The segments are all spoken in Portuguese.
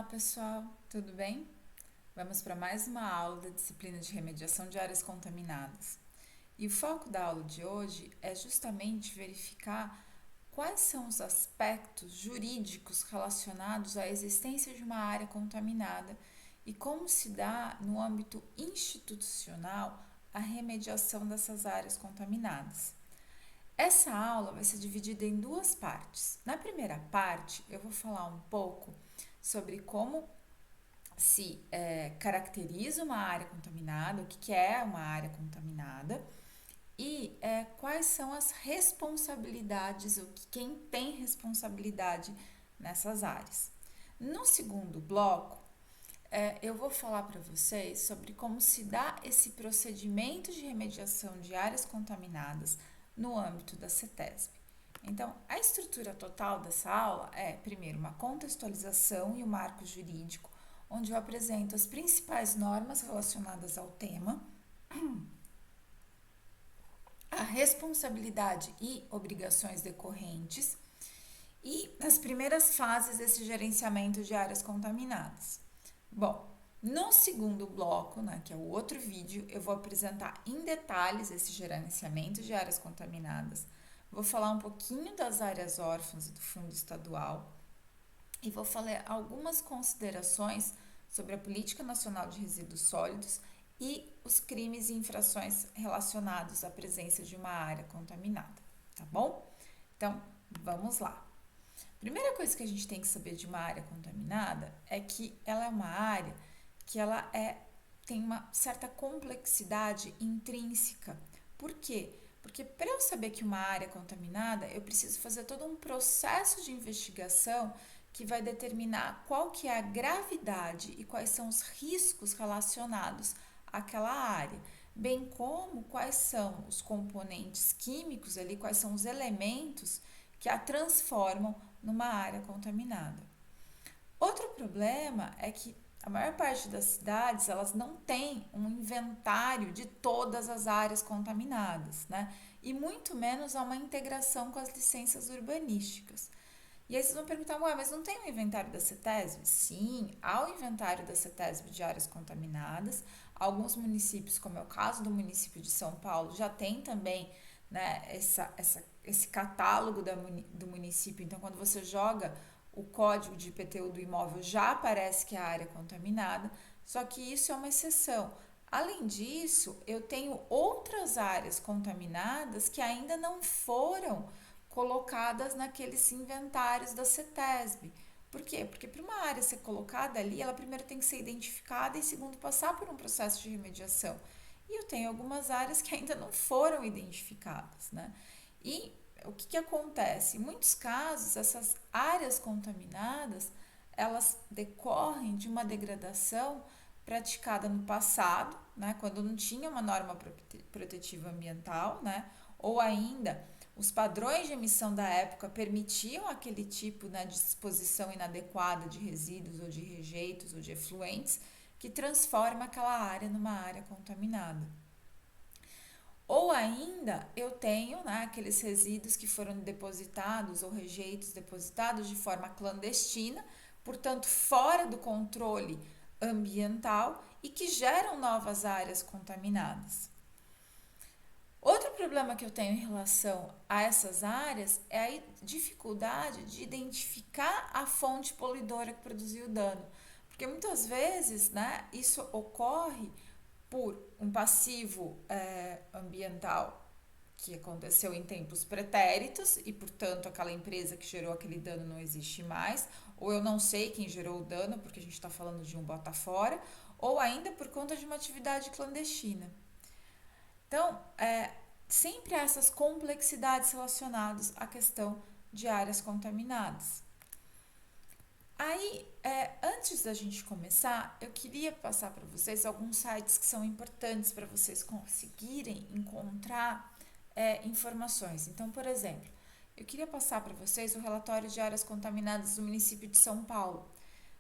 Pessoal, tudo bem? Vamos para mais uma aula da disciplina de remediação de áreas contaminadas. E o foco da aula de hoje é justamente verificar quais são os aspectos jurídicos relacionados à existência de uma área contaminada e como se dá no âmbito institucional a remediação dessas áreas contaminadas. Essa aula vai ser dividida em duas partes. Na primeira parte, eu vou falar um pouco sobre como se caracteriza uma área contaminada, o que é uma área contaminada e quais são as responsabilidades, quem tem responsabilidade nessas áreas. No segundo bloco, eu vou falar para vocês sobre como se dá esse procedimento de remediação de áreas contaminadas no âmbito da CETESB. Então, a estrutura total dessa aula é, primeiro, uma contextualização e o marco jurídico, onde eu apresento as principais normas relacionadas ao tema, a responsabilidade e obrigações decorrentes e as primeiras fases desse gerenciamento de áreas contaminadas. Bom, no segundo bloco, né, que é o outro vídeo, eu vou apresentar em detalhes esse gerenciamento de áreas contaminadas, vou falar um pouquinho das áreas órfãs do Fundo Estadual e vou falar algumas considerações sobre a Política Nacional de Resíduos Sólidos e os crimes e infrações relacionados à presença de uma área contaminada, tá bom? Então, vamos lá. Primeira coisa que a gente tem que saber de uma área contaminada é que ela é uma área que tem uma certa complexidade intrínseca. Por quê? Porque para eu saber que uma área é contaminada, eu preciso fazer todo um processo de investigação que vai determinar qual que é a gravidade e quais são os riscos relacionados àquela área, bem como quais são os componentes químicos ali, quais são os elementos que a transformam numa área contaminada. Outro problema é que a maior parte das cidades, elas não têm um inventário de todas as áreas contaminadas, né? E muito menos há uma integração com as licenças urbanísticas. E aí vocês vão perguntar, ué, mas não tem um inventário da CETESB? Sim, há o inventário da CETESB de áreas contaminadas. Alguns municípios, como é o caso do município de São Paulo, já tem também, né, esse catálogo do município. Então, quando você joga o código de IPTU do imóvel, já aparece que é a área é contaminada, só que isso é uma exceção. Além disso, eu tenho outras áreas contaminadas que ainda não foram colocadas naqueles inventários da CETESB. Por quê? Porque para uma área ser colocada ali, ela primeiro tem que ser identificada e segundo passar por um processo de remediação. E eu tenho algumas áreas que ainda não foram identificadas, né? E o que acontece? Em muitos casos, essas áreas contaminadas, elas decorrem de uma degradação praticada no passado, né, quando não tinha uma norma protetiva ambiental, né, ou ainda os padrões de emissão da época permitiam aquele tipo, né, de disposição inadequada de resíduos ou de rejeitos ou de efluentes que transforma aquela área numa área contaminada. Ou ainda eu tenho, né, aqueles resíduos que foram depositados ou rejeitos depositados de forma clandestina, portanto fora do controle ambiental e que geram novas áreas contaminadas. Outro problema que eu tenho em relação a essas áreas é a dificuldade de identificar a fonte poluidora que produziu o dano. Porque muitas vezes, né, isso ocorre por um passivo ambiental que aconteceu em tempos pretéritos e, portanto, aquela empresa que gerou aquele dano não existe mais, ou eu não sei quem gerou o dano, porque a gente está falando de um bota fora, ou ainda por conta de uma atividade clandestina. Então, sempre há essas complexidades relacionadas à questão de áreas contaminadas. Aí, antes da gente começar, eu queria passar para vocês alguns sites que são importantes para vocês conseguirem encontrar informações. Então, por exemplo, eu queria passar para vocês o relatório de áreas contaminadas do município de São Paulo.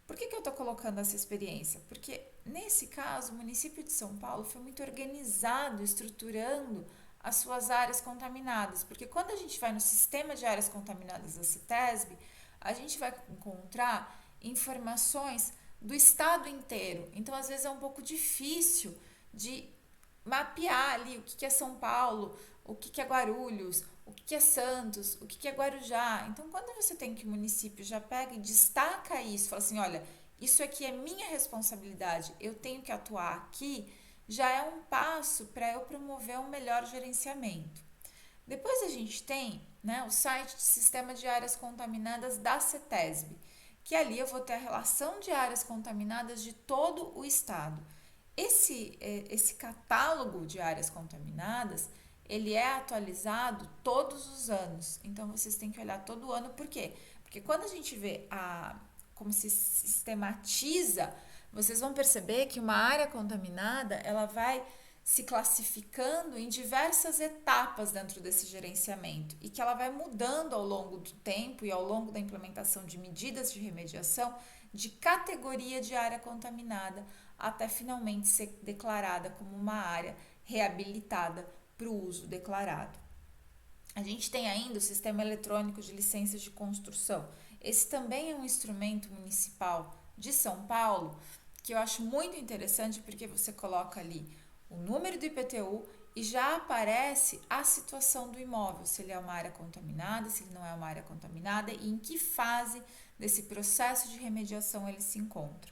Por que eu estou colocando essa experiência? Porque, nesse caso, o município de São Paulo foi muito organizado, estruturando as suas áreas contaminadas. Porque quando a gente vai no sistema de áreas contaminadas da CETESB, a gente vai encontrar informações do estado inteiro. Então, às vezes é um pouco difícil de mapear ali o que é São Paulo, o que é Guarulhos, o que é Santos, o que é Guarujá. Então, quando você tem que o município já pega e destaca isso, fala assim, olha, isso aqui é minha responsabilidade, eu tenho que atuar aqui, já é um passo para eu promover um melhor gerenciamento. Depois a gente tem, né, o site de Sistema de Áreas Contaminadas da CETESB, que ali eu vou ter a relação de áreas contaminadas de todo o estado. Esse catálogo de áreas contaminadas, ele é atualizado todos os anos. Então, vocês têm que olhar todo ano. Por quê? Porque quando a gente vê como se sistematiza, vocês vão perceber que uma área contaminada, ela vai se classificando em diversas etapas dentro desse gerenciamento e que ela vai mudando ao longo do tempo e ao longo da implementação de medidas de remediação de categoria de área contaminada até finalmente ser declarada como uma área reabilitada para o uso declarado. A gente tem ainda o Sistema Eletrônico de Licenças de Construção. Esse também é um instrumento municipal de São Paulo que eu acho muito interessante porque você coloca ali o número do IPTU e já aparece a situação do imóvel, se ele é uma área contaminada, se ele não é uma área contaminada e em que fase desse processo de remediação ele se encontra.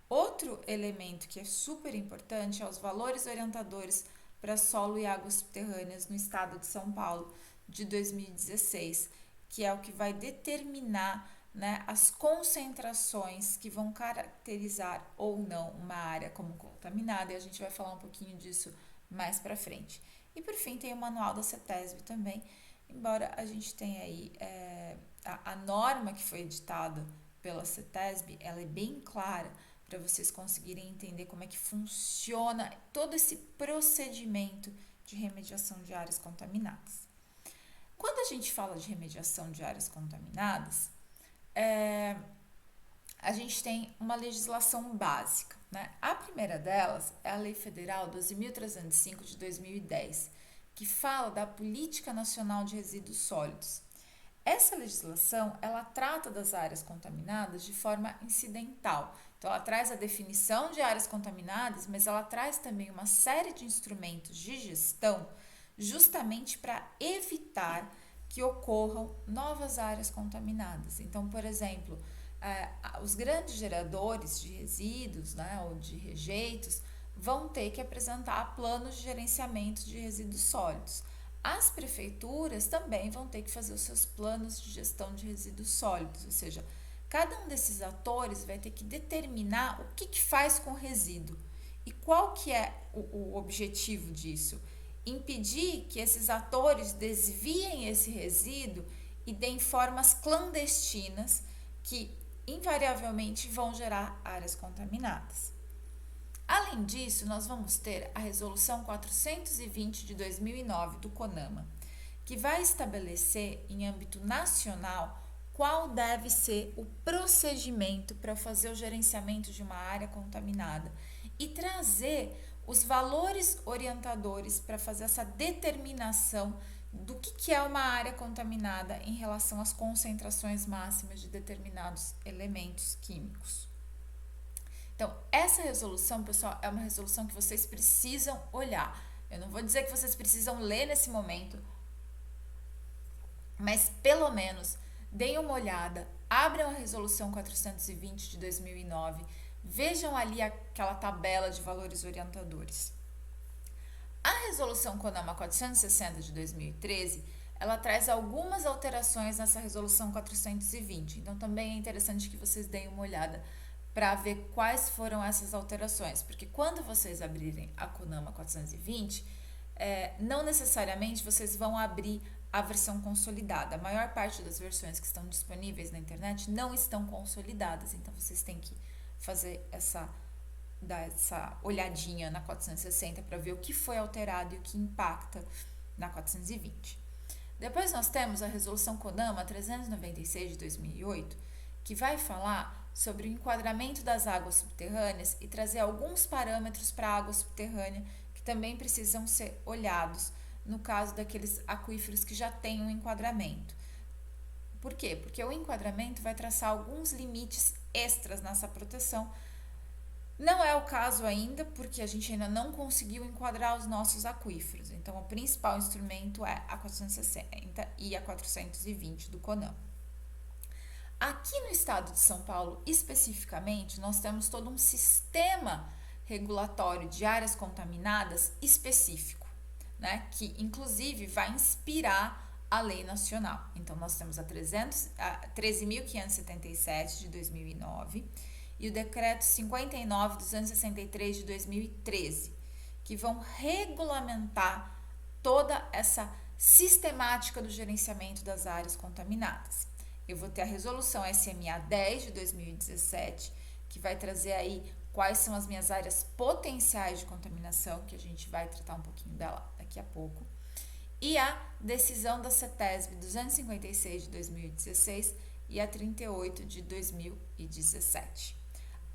Outro elemento que é super importante é os valores orientadores para solo e águas subterrâneas no estado de São Paulo de 2016, que é o que vai determinar, né, as concentrações que vão caracterizar ou não uma área como contaminada, e a gente vai falar um pouquinho disso mais para frente. E por fim tem o manual da CETESB também, embora a gente tenha aí a norma que foi editada pela CETESB, ela é bem clara para vocês conseguirem entender como é que funciona todo esse procedimento de remediação de áreas contaminadas. Quando a gente fala de remediação de áreas contaminadas, a gente tem uma legislação básica, né? A primeira delas é a Lei Federal 12.305 de 2010, que fala da Política Nacional de Resíduos Sólidos. Essa legislação, ela trata das áreas contaminadas de forma incidental. Então, ela traz a definição de áreas contaminadas, mas ela traz também uma série de instrumentos de gestão justamente para evitar que ocorram novas áreas contaminadas. Então, por exemplo, os grandes geradores de resíduos, né, ou de rejeitos vão ter que apresentar planos de gerenciamento de resíduos sólidos. As prefeituras também vão ter que fazer os seus planos de gestão de resíduos sólidos, ou seja, cada um desses atores vai ter que determinar o que faz com o resíduo e qual que é o objetivo disso. Impedir que esses atores desviem esse resíduo e deem formas clandestinas que invariavelmente vão gerar áreas contaminadas. Além disso, nós vamos ter a Resolução 420 de 2009 do CONAMA, que vai estabelecer em âmbito nacional qual deve ser o procedimento para fazer o gerenciamento de uma área contaminada e trazer os valores orientadores para fazer essa determinação do que é uma área contaminada em relação às concentrações máximas de determinados elementos químicos. Então, essa resolução, pessoal, é uma resolução que vocês precisam olhar. Eu não vou dizer que vocês precisam ler nesse momento, mas pelo menos deem uma olhada, abram a resolução 420 de 2009, vejam ali aquela tabela de valores orientadores. A resolução CONAMA 460 de 2013, ela traz algumas alterações nessa resolução 420, então também é interessante que vocês deem uma olhada para ver quais foram essas alterações, porque quando vocês abrirem a CONAMA 420, não necessariamente vocês vão abrir a versão consolidada. A maior parte das versões que estão disponíveis na internet não estão consolidadas, então vocês têm que fazer dar essa olhadinha na 460 para ver o que foi alterado e o que impacta na 420. Depois nós temos a resolução CONAMA 396 de 2008, que vai falar sobre o enquadramento das águas subterrâneas e trazer alguns parâmetros para a água subterrânea que também precisam ser olhados no caso daqueles aquíferos que já têm um enquadramento. Por quê? Porque o enquadramento vai traçar alguns limites extras nessa proteção. Não é o caso ainda, porque a gente ainda não conseguiu enquadrar os nossos aquíferos. Então, o principal instrumento é a 460 e a 420 do CONAMA. Aqui no estado de São Paulo, especificamente, nós temos todo um sistema regulatório de áreas contaminadas específico, né? Que, inclusive, vai inspirar a lei nacional. Então, nós temos a 13.577 de 2009 e o decreto 59.263 de 2013, que vão regulamentar toda essa sistemática do gerenciamento das áreas contaminadas. Eu vou ter a resolução SMA 10 de 2017, que vai trazer aí quais são as minhas áreas potenciais de contaminação, que a gente vai tratar um pouquinho dela daqui a pouco. E a decisão da CETESB 256 de 2016 e a 38 de 2017.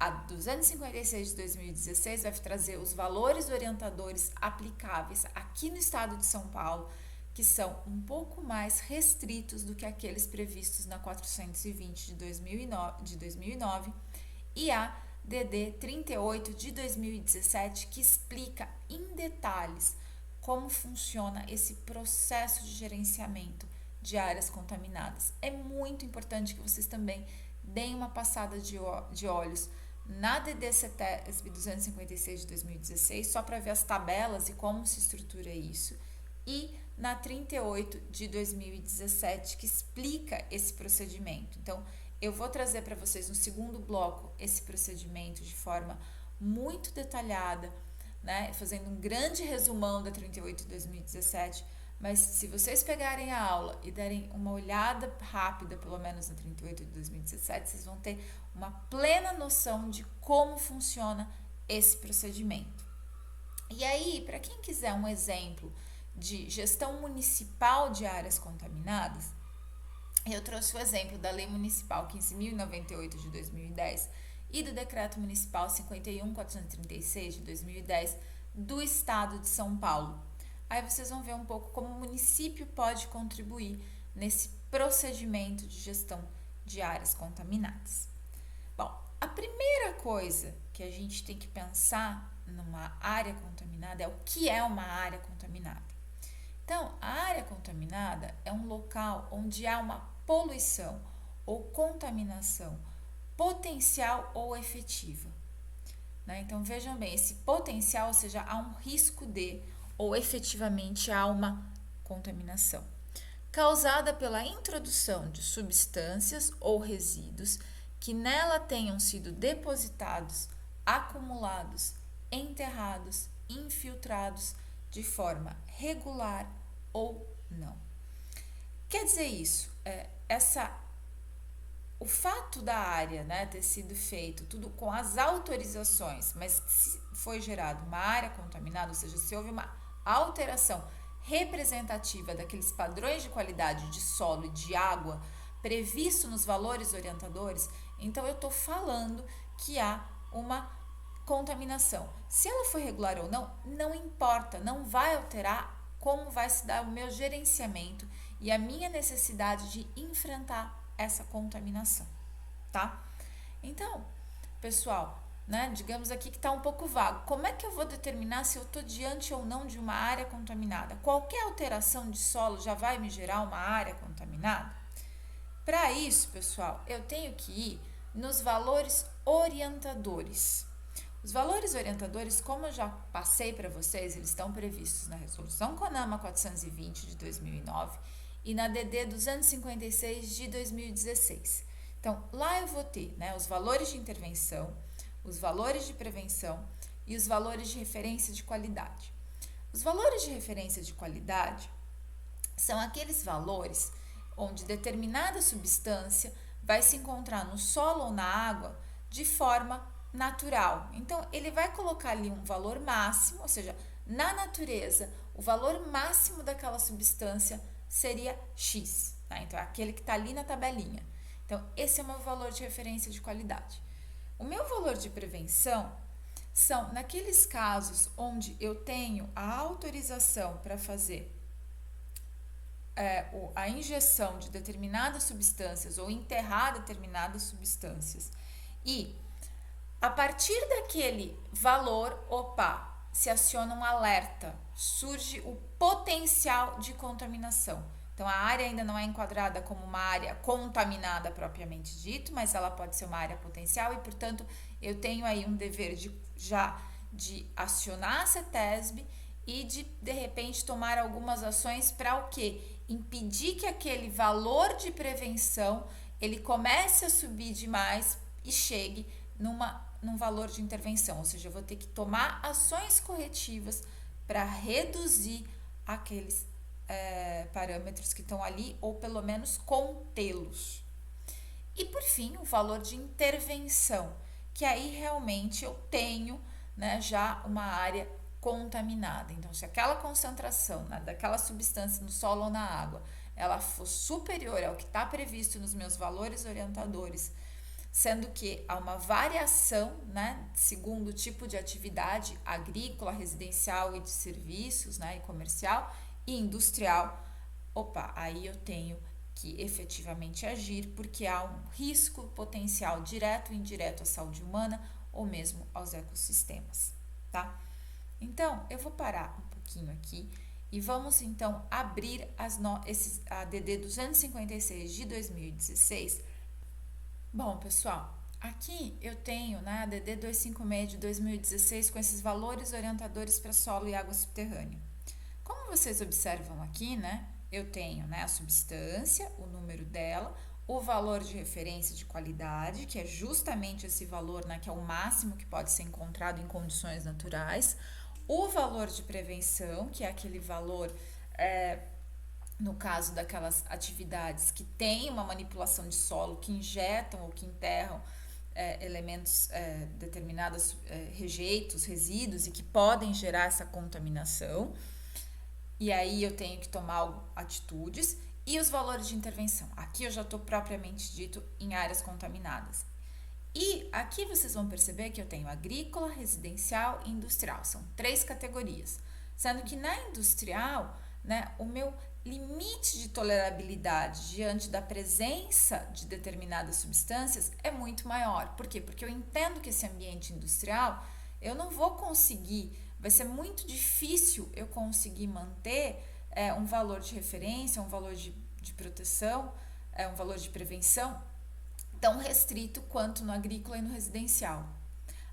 A 256 de 2016 vai trazer os valores orientadores aplicáveis aqui no estado de São Paulo, que são um pouco mais restritos do que aqueles previstos na 420 de 2009 e a DD 38 de 2017, que explica em detalhes como funciona esse processo de gerenciamento de áreas contaminadas. É muito importante que vocês também deem uma passada de olhos na DD CETESB 256 de 2016, só para ver as tabelas e como se estrutura isso, e na 38 de 2017, que explica esse procedimento. Então, eu vou trazer para vocês no segundo bloco esse procedimento de forma muito detalhada, né, fazendo um grande resumão da 38 de 2017, mas se vocês pegarem a aula e derem uma olhada rápida, pelo menos na 38 de 2017, vocês vão ter uma plena noção de como funciona esse procedimento. E aí, para quem quiser um exemplo de gestão municipal de áreas contaminadas, eu trouxe o exemplo da Lei Municipal 15.098 de 2010 e do Decreto Municipal 51.436 de 2010 do Estado de São Paulo. Aí vocês vão ver um pouco como o município pode contribuir nesse procedimento de gestão de áreas contaminadas. Bom, a primeira coisa que a gente tem que pensar numa área contaminada é o que é uma área contaminada. Então, a área contaminada é um local onde há uma poluição ou contaminação potencial ou efetiva, né? Então, vejam bem, esse potencial, ou seja, há um risco de, ou efetivamente há uma contaminação, causada pela introdução de substâncias ou resíduos que nela tenham sido depositados, acumulados, enterrados, infiltrados de forma regular ou não. Quer dizer isso, o fato da área, né, ter sido feito tudo com as autorizações, mas se foi gerada uma área contaminada, ou seja, se houve uma alteração representativa daqueles padrões de qualidade de solo e de água previsto nos valores orientadores, então eu estou falando que há uma contaminação. Se ela foi regular ou não, não importa, não vai alterar como vai se dar o meu gerenciamento e a minha necessidade de enfrentar essa contaminação, tá? Então, pessoal, né, digamos aqui que está um pouco vago. Como é que eu vou determinar se eu estou diante ou não de uma área contaminada? Qualquer alteração de solo já vai me gerar uma área contaminada? Para isso, pessoal, eu tenho que ir nos valores orientadores. Os valores orientadores, como eu já passei para vocês, eles estão previstos na Resolução CONAMA 420 de 2009 e na DD 256 de 2016. Então, lá eu vou ter, né, os valores de intervenção, os valores de prevenção e os valores de referência de qualidade. Os valores de referência de qualidade são aqueles valores onde determinada substância vai se encontrar no solo ou na água de forma natural. Então, ele vai colocar ali um valor máximo, ou seja, na natureza, o valor máximo daquela substância seria X, tá? Então, é aquele que está ali na tabelinha. Então, esse é o meu valor de referência de qualidade. O meu valor de prevenção são naqueles casos onde eu tenho a autorização para fazer a injeção de determinadas substâncias ou enterrar determinadas substâncias e a partir daquele valor, se aciona um alerta, surge o potencial de contaminação. Então, a área ainda não é enquadrada como uma área contaminada propriamente dito, mas ela pode ser uma área potencial e, portanto, eu tenho aí um dever de acionar a CETESB e de repente, tomar algumas ações para o quê? Impedir que aquele valor de prevenção, ele comece a subir demais e chegue num valor de intervenção, ou seja, eu vou ter que tomar ações corretivas para reduzir aqueles parâmetros que estão ali, ou pelo menos contê-los. E por fim, o valor de intervenção, que aí realmente eu tenho, né, já uma área contaminada. Então, se aquela concentração, né, daquela substância no solo ou na água, ela for superior ao que está previsto nos meus valores orientadores, sendo que há uma variação, né, segundo o tipo de atividade agrícola, residencial e de serviços, né, e comercial e industrial, aí eu tenho que efetivamente agir, porque há um risco potencial direto ou indireto à saúde humana ou mesmo aos ecossistemas, tá? Então, eu vou parar um pouquinho aqui e vamos então abrir a DD 256 de 2016. Bom, pessoal, aqui eu tenho, né, a DD 256 de 2016 com esses valores orientadores para solo e água subterrânea. Como vocês observam aqui, né, eu tenho, né, a substância, o número dela, o valor de referência de qualidade, que é justamente esse valor, né, que é o máximo que pode ser encontrado em condições naturais, o valor de prevenção, que é aquele valor, no caso daquelas atividades que têm uma manipulação de solo, que injetam ou que enterram elementos determinados, rejeitos, resíduos, e que podem gerar essa contaminação. E aí eu tenho que tomar atitudes. E os valores de intervenção. Aqui eu já estou propriamente dito em áreas contaminadas. E aqui vocês vão perceber que eu tenho agrícola, residencial e industrial. São 3 categorias. Sendo que na industrial, né, o meu limite de tolerabilidade diante da presença de determinadas substâncias é muito maior. Por quê? Porque eu entendo que esse ambiente industrial, eu não vou conseguir, vai ser muito difícil eu conseguir manter um valor de referência, um valor de proteção, um valor de prevenção tão restrito quanto no agrícola e no residencial.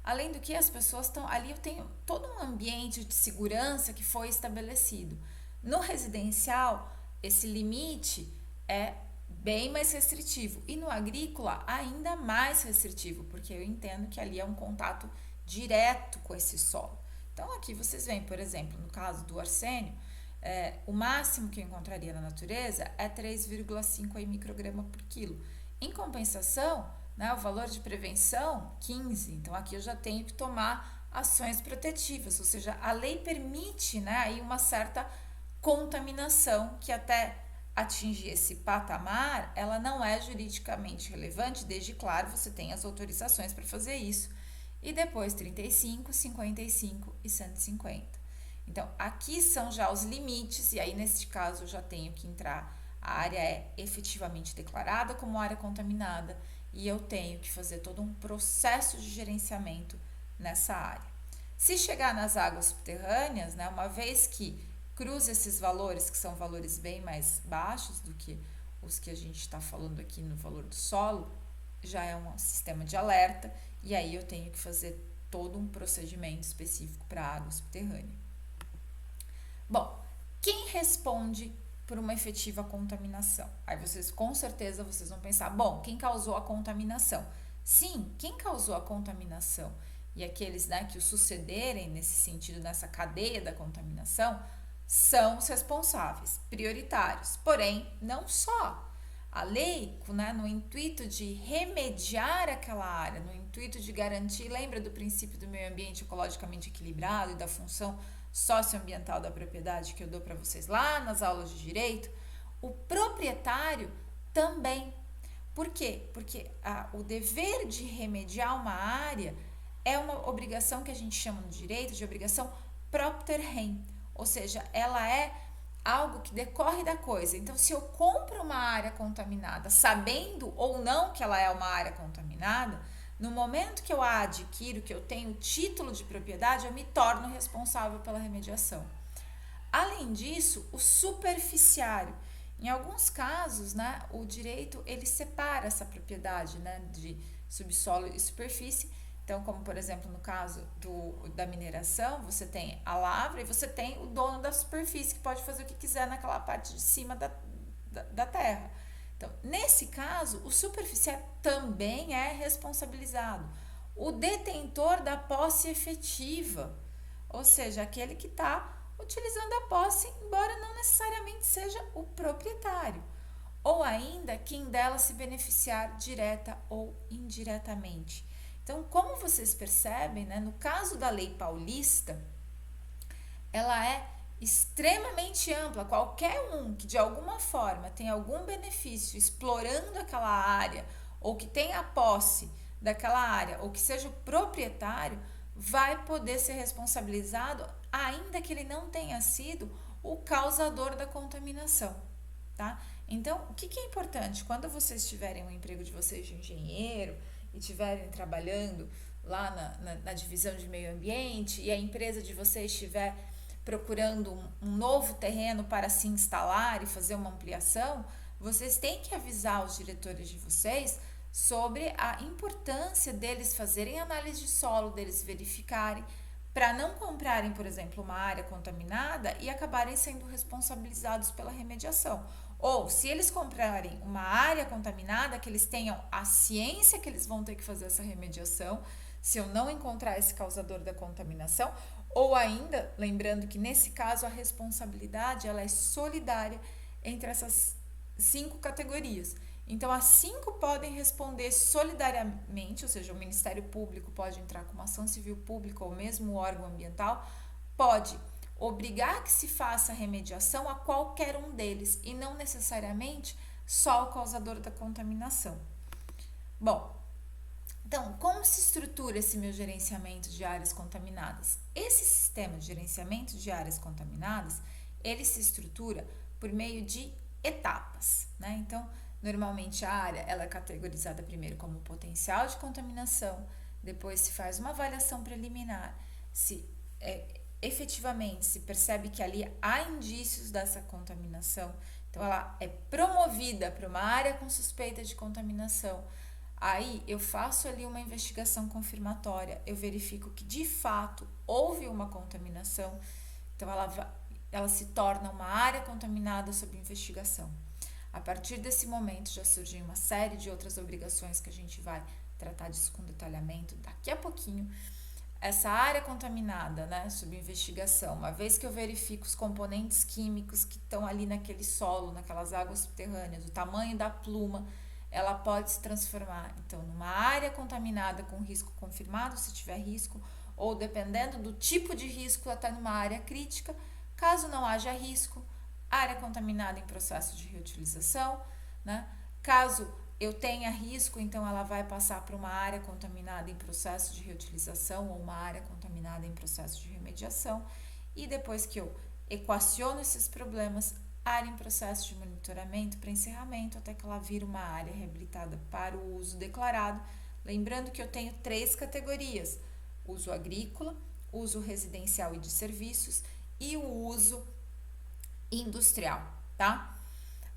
Além do que, as pessoas estão ali, eu tenho todo um ambiente de segurança que foi estabelecido. No residencial, esse limite é bem mais restritivo e no agrícola ainda mais restritivo, porque eu entendo que ali é um contato direto com esse solo. Então aqui vocês veem, por exemplo, no caso do arsênio, o máximo que eu encontraria na natureza é 3,5 micrograma por quilo. Em compensação, né, o valor de prevenção, 15. Então, aqui eu já tenho que tomar ações protetivas, ou seja, a lei permite, né, aí uma certa contaminação que até atingir esse patamar, ela não é juridicamente relevante, desde, claro, você tem as autorizações para fazer isso. E depois 35, 55 e 150. Então, aqui são já os limites, e aí neste caso eu já tenho que entrar, a área é efetivamente declarada como área contaminada e eu tenho que fazer todo um processo de gerenciamento nessa área. Se chegar nas águas subterrâneas, né, uma vez que cruza esses valores, que são valores bem mais baixos do que os que a gente está falando aqui no valor do solo, já é um sistema de alerta e aí eu tenho que fazer todo um procedimento específico para a água subterrânea. Bom, quem responde por uma efetiva contaminação? Aí vocês, com certeza, vocês vão pensar, bom, quem causou a contaminação? Sim, quem causou a contaminação e aqueles, né, que o sucederem nesse sentido, nessa cadeia da contaminação, são os responsáveis, prioritários. Porém, não só. A lei, né, no intuito de remediar aquela área, no intuito de garantir, lembra do princípio do meio ambiente ecologicamente equilibrado e da função socioambiental da propriedade que eu dou para vocês lá nas aulas de direito, o proprietário também. Por quê? Porque o dever de remediar uma área é uma obrigação que a gente chama no direito de obrigação propter rem, ou seja, ela é algo que decorre da coisa. Então, se eu compro uma área contaminada, sabendo ou não que ela é uma área contaminada, no momento que eu a adquiro, que eu tenho título de propriedade, eu me torno responsável pela remediação. Além disso, o superficiário. Em alguns casos, né, o direito ele separa essa propriedade, né, de subsolo e superfície. Então, como por exemplo no caso da mineração, você tem a lavra e você tem o dono da superfície que pode fazer o que quiser naquela parte de cima da terra. Então, nesse caso, o superficiário também é responsabilizado. O detentor da posse efetiva, ou seja, aquele que está utilizando a posse, embora não necessariamente seja o proprietário, ou ainda quem dela se beneficiar direta ou indiretamente. Então, como vocês percebem, né, no caso da lei paulista, ela é extremamente ampla. Qualquer um que de alguma forma tenha algum benefício explorando aquela área, ou que tenha a posse daquela área, ou que seja o proprietário, vai poder ser responsabilizado, ainda que ele não tenha sido o causador da contaminação, tá? Então, o que é importante? Quando vocês tiverem um emprego de vocês de engenheiro e estiverem trabalhando lá na divisão de meio ambiente e a empresa de vocês estiver procurando um novo terreno para se instalar e fazer uma ampliação, vocês têm que avisar os diretores de vocês sobre a importância deles fazerem análise de solo, deles verificarem, para não comprarem, por exemplo, uma área contaminada e acabarem sendo responsabilizados pela remediação. Ou, se eles comprarem uma área contaminada, que eles tenham a ciência que eles vão ter que fazer essa remediação, se eu não encontrar esse causador da contaminação, ou ainda, lembrando que nesse caso a responsabilidade ela é solidária entre essas 5 categorias. Então, as 5 podem responder solidariamente, ou seja, o Ministério Público pode entrar com uma ação civil pública ou mesmo o órgão ambiental pode obrigar que se faça a remediação a qualquer um deles e não necessariamente só o causador da contaminação. Bom, então, como se estrutura esse meu gerenciamento de áreas contaminadas? Esse sistema de gerenciamento de áreas contaminadas, ele se estrutura por meio de etapas, né? Então, normalmente a área ela é categorizada primeiro como potencial de contaminação, depois se faz uma avaliação preliminar, efetivamente se percebe que ali há indícios dessa contaminação, então ela é promovida para uma área com suspeita de contaminação. Aí eu faço ali uma investigação confirmatória, eu verifico que de fato houve uma contaminação, então ela se torna uma área contaminada sob investigação. A partir desse momento já surgem uma série de outras obrigações que a gente vai tratar disso com detalhamento daqui a pouquinho. Essa área contaminada, né, sob investigação, uma vez que eu verifico os componentes químicos que estão ali naquele solo, naquelas águas subterrâneas, o tamanho da pluma, ela pode se transformar, então, numa área contaminada com risco confirmado, se tiver risco, ou dependendo do tipo de risco, até numa área crítica. Caso não haja risco, área contaminada em processo de reutilização, né? Caso eu tenha risco, então ela vai passar para uma área contaminada em processo de reutilização ou uma área contaminada em processo de remediação. E depois que eu equaciono esses problemas, área em processo de monitoramento para encerramento, até que ela vira uma área reabilitada para o uso declarado. Lembrando que eu tenho 3 categorias: uso agrícola, uso residencial e de serviços e o uso industrial, tá?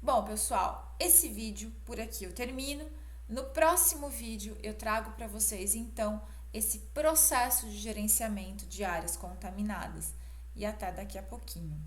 Bom, pessoal, esse vídeo por aqui eu termino. No próximo vídeo eu trago para vocês, então, esse processo de gerenciamento de áreas contaminadas. E até daqui a pouquinho.